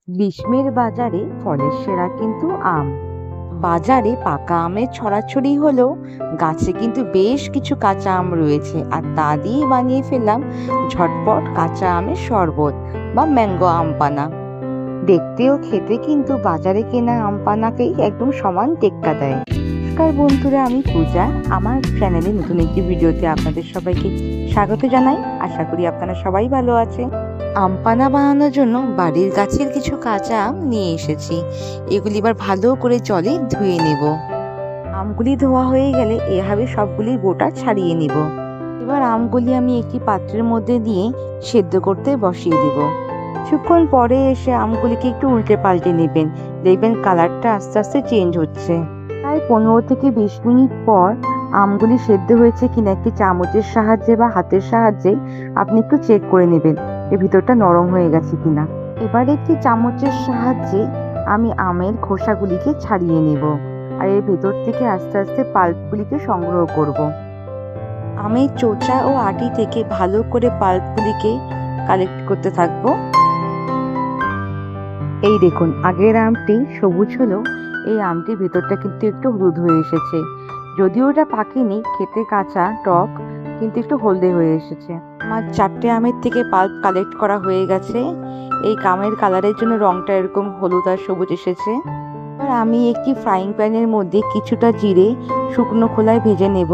গ্রীষ্মের বাজারে ফলের সেরা কিন্তু আম। বাজারে পাকা আমের ছড়াছড়ি হলেও গাছে কিন্তু বেশ কিছু কাঁচা আম রয়েছে, আর তা দিয়ে বানিয়ে ফেললাম ঝটপট কাঁচা আমের শরবত বা ম্যাঙ্গো আম পানা। দেখতে ও খেতে কিন্তু বাজারে কেনা আম পানাকেই একদম সমান টেক্কা দেয়। নমস্কার বন্ধুরা, আমি পূজা। আমার চ্যানেলে নতুন একটি ভিডিওতে আপনাদের সবাইকে স্বাগত জানাই। আশা করি আপনারা সবাই ভালো আছেন। আম পানা বানানোর জন্য বাড়ির গাছের কিছু কাঁচা আম নিয়ে এসেছি। এগুলি এবার ভালো করে জলে ধুয়ে নেব। আমগুলি ধোয়া হয়ে গেলে এভাবে সবগুলি গোটা ছাড়িয়ে নেব। এবার আমগুলি আমি একটি পাত্রের মধ্যে দিয়ে সেদ্ধ করতে বসিয়ে দেব। কিছুক্ষণ পরে এসে আমগুলিকে একটু উল্টে পাল্টে নেবেন। দেখবেন কালারটা আস্তে আস্তে চেঞ্জ হচ্ছে। প্রায় 15 থেকে 20 মিনিট পর আমগুলি সেদ্ধ হয়েছে কিনা একটি চামচের সাহায্যে বা হাতের সাহায্যে আপনি একটু চেক করে নেবেন এর ভিতরটা নরম হয়ে গেছে কিনা। এবার একটি চামচের সাহায্যে আমি আমের খোসাগুলিকে ছাড়িয়ে নেব, আর এর ভেতর থেকে আস্তে আস্তে পাল্পগুলিকে সংগ্রহ করব। আমের চোচা ও আটি থেকে ভালো করে পাল্পগুলিকে কালেক্ট করতে থাকবো। এই দেখুন, আগের আমটি সবুজ হলো, এই আমটির ভেতরটা কিন্তু একটু হলুদ হয়ে এসেছে। যদিও এটা পাকেনি, খেতে কাঁচা টক, কিন্তু একটু হলদে হয়ে এসেছে। আমার 4টে আমের থেকে পাল্প কালেক্ট করা হয়ে গেছে। এই আমের কালারের জন্য রংটা এরকম হলুদ আর সবুজ এসেছে। এবার আমি একটি ফ্রাইং প্যানের মধ্যে কিছুটা জিরে শুকনো খোলায় ভেজে নেব।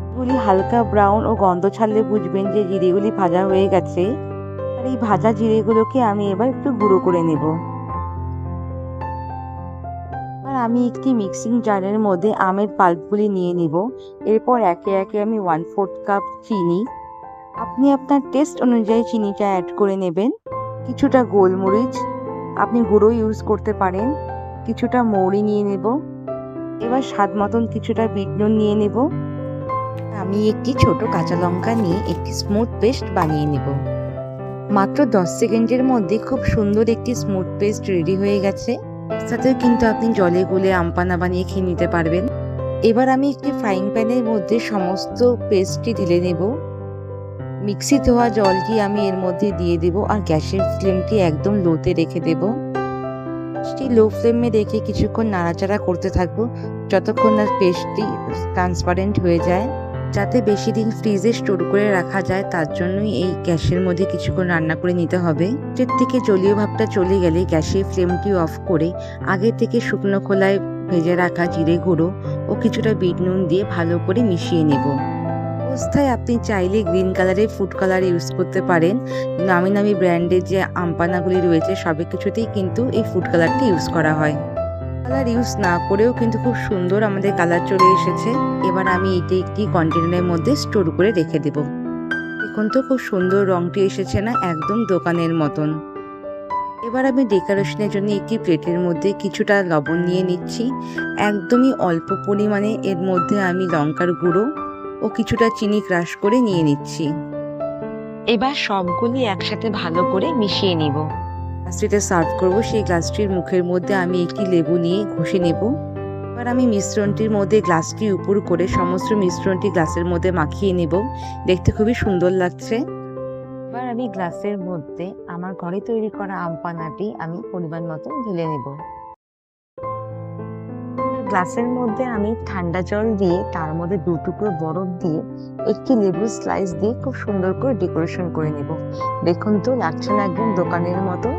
এগুলি হালকা ব্রাউন ও গন্ধ ছাড়লে বুঝবেন যে জিরেগুলি ভাজা হয়ে গেছে। আর এই ভাজা জিরেগুলোকে আমি এবার একটু গুঁড়ো করে নেব। আমি একটি মিক্সিং জারের মধ্যে আমের পাল্পগুলি নিয়ে নিব। এরপর একে একে আমি 1/4 কাপ চিনি, আপনি আপনার টেস্ট অনুযায়ী চিনিটা অ্যাড করে নেবেন। কিছুটা গোলমরিচ, আপনি গুঁড়ো ইউজ করতে পারেন। কিছুটা মৌরি নিয়ে নেব। এবার স্বাদ মতন কিছুটা বিট নুন নিয়ে নেব। আমি একটি ছোট কাঁচা লঙ্কা নিয়ে একটি স্মুথ পেস্ট বানিয়ে নেব। মাত্র 10 সেকেন্ডের মধ্যে খুব সুন্দর একটি স্মুথ পেস্ট রেডি হয়ে গেছে। সাথে কিন্তু আপনি জলে গুলে আম পানা বানিয়ে খেয়ে নিতে পারবেন। এবার আমি একটি ফ্রাইং প্যানের মধ্যে সমস্ত পেস্টটি ঢেলে নেব। মিক্সি ধোয়া জলটি আমি এর মধ্যে দিয়ে দেব, আর গ্যাসের ফ্লেমটি একদম লোতে রেখে দেব। লো ফ্লেমে রেখে কিছুক্ষণ নাড়াচাড়া করতে থাকবো যতক্ষণ না পেস্টটি ট্রান্সপারেন্ট হয়ে যায়। যাতে বেশি দিন ফ্রিজে স্টোর করে রাখা যায়, তার জন্যই এই গ্যাসের মধ্যে কিছুক্ষণ রান্না করে নিতে হবে। এর থেকে জলীয় ভাবটা চলে গেলে গ্যাসের ফ্লেমটি অফ করে আগে থেকে শুকনো খোলায় ভেজে রাখা জিরে গুঁড়ো ও কিছুটা বিট নুন দিয়ে ভালো করে মিশিয়ে নেব। অবস্থায় আপনি চাইলে গ্রিন কালারের ফুড কালার ইউজ করতে পারেন। নামি নামি ব্র্যান্ডের যে আমপানাগুলি রয়েছে সব কিছুতেই কিন্তু এই ফুড কালারটি ইউজ করা হয়। কালার ইউজ না করেও কিন্তু খুব সুন্দর আমাদের কালার চলে এসেছে। এবার আমি এটি একটি কন্টেনারের মধ্যে স্টোর করে রেখে দেব। এখন তো খুব সুন্দর রংটি এসেছে না, একদম দোকানের মতন। এবার আমি ডেকোরেশনের জন্য একটি প্লেটের মধ্যে কিছুটা লবণ নিয়ে নিচ্ছি। একদমই অল্প পরিমাণে এর মধ্যে আমি লঙ্কার গুঁড়ো ও কিছুটা চিনি ক্রাশ করে নিয়ে নিচ্ছি। এবার সবগুলি একসাথে ভালো করে মিশিয়ে নিব। গ্লাসটিতে সার্ভ করবো, সেই গ্লাসটির মুখের মধ্যে আমি একটি লেবু নিয়ে ঘষে নেব। এবার আমি মিশ্রণটির মধ্যে গ্লাসটি উপর করে সমস্ত মিশ্রণটি গ্লাসের মধ্যে মাখিয়ে নেব। দেখতে খুবই সুন্দর লাগছে। এবার আমি গ্লাসের মধ্যে আমার ঘরে তৈরি করা আম পানাটি আমি পরিমাণ মতো ঢেলে নেব। গ্লাসের মধ্যে আমি ঠান্ডা জল দিয়ে তার মধ্যে 2 টুকরো বরফ দিয়ে একটি লেবুর স্লাইস দিয়ে খুব সুন্দর করে ডেকোরেশন করে নেব। দেখুন তো, লাগছে না একদম দোকানের মতো?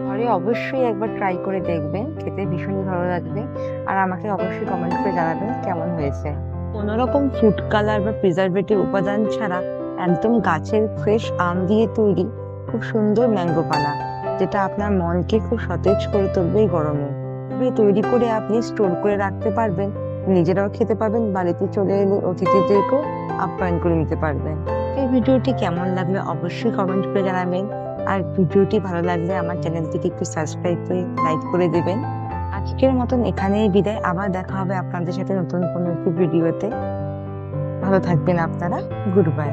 ঘরে অবশ্যই একবার ট্রাই করে দেখবেন, খেতে ভীষণই ভালো লাগবে। আর আমাকে অবশ্যই কমেন্ট করে জানাবেন কেমন হয়েছে। কোনোরকম ফুড কালার বা প্রিজারভেটিভ উপাদান ছাড়া একদম গাছের ফ্রেশ আম দিয়ে তৈরি খুব সুন্দর ম্যাঙ্গো পানা, যেটা আপনার মনকে খুব সতেজ করে তুলবে এই গরমে। তৈরি করে আপনি স্টোর করে রাখতে পারবেন, নিজেরাও খেতে পারবেন, বাড়িতে চলে এলে অতিথিদেরকেও আপ্যায়ন করে নিতে পারবেন। এই ভিডিওটি কেমন লাগলো অবশ্যই কমেন্ট করে জানাবেন। আর ভিডিওটি ভালো লাগলে আমার চ্যানেলটিকে একটু সাবস্ক্রাইব করে লাইক করে দেবেন। আজকের মতন এখানেই বিদায়। আবার দেখা হবে আপনাদের সাথে নতুন কোনো একটি ভিডিওতে। ভালো থাকবেন আপনারা। Good bye.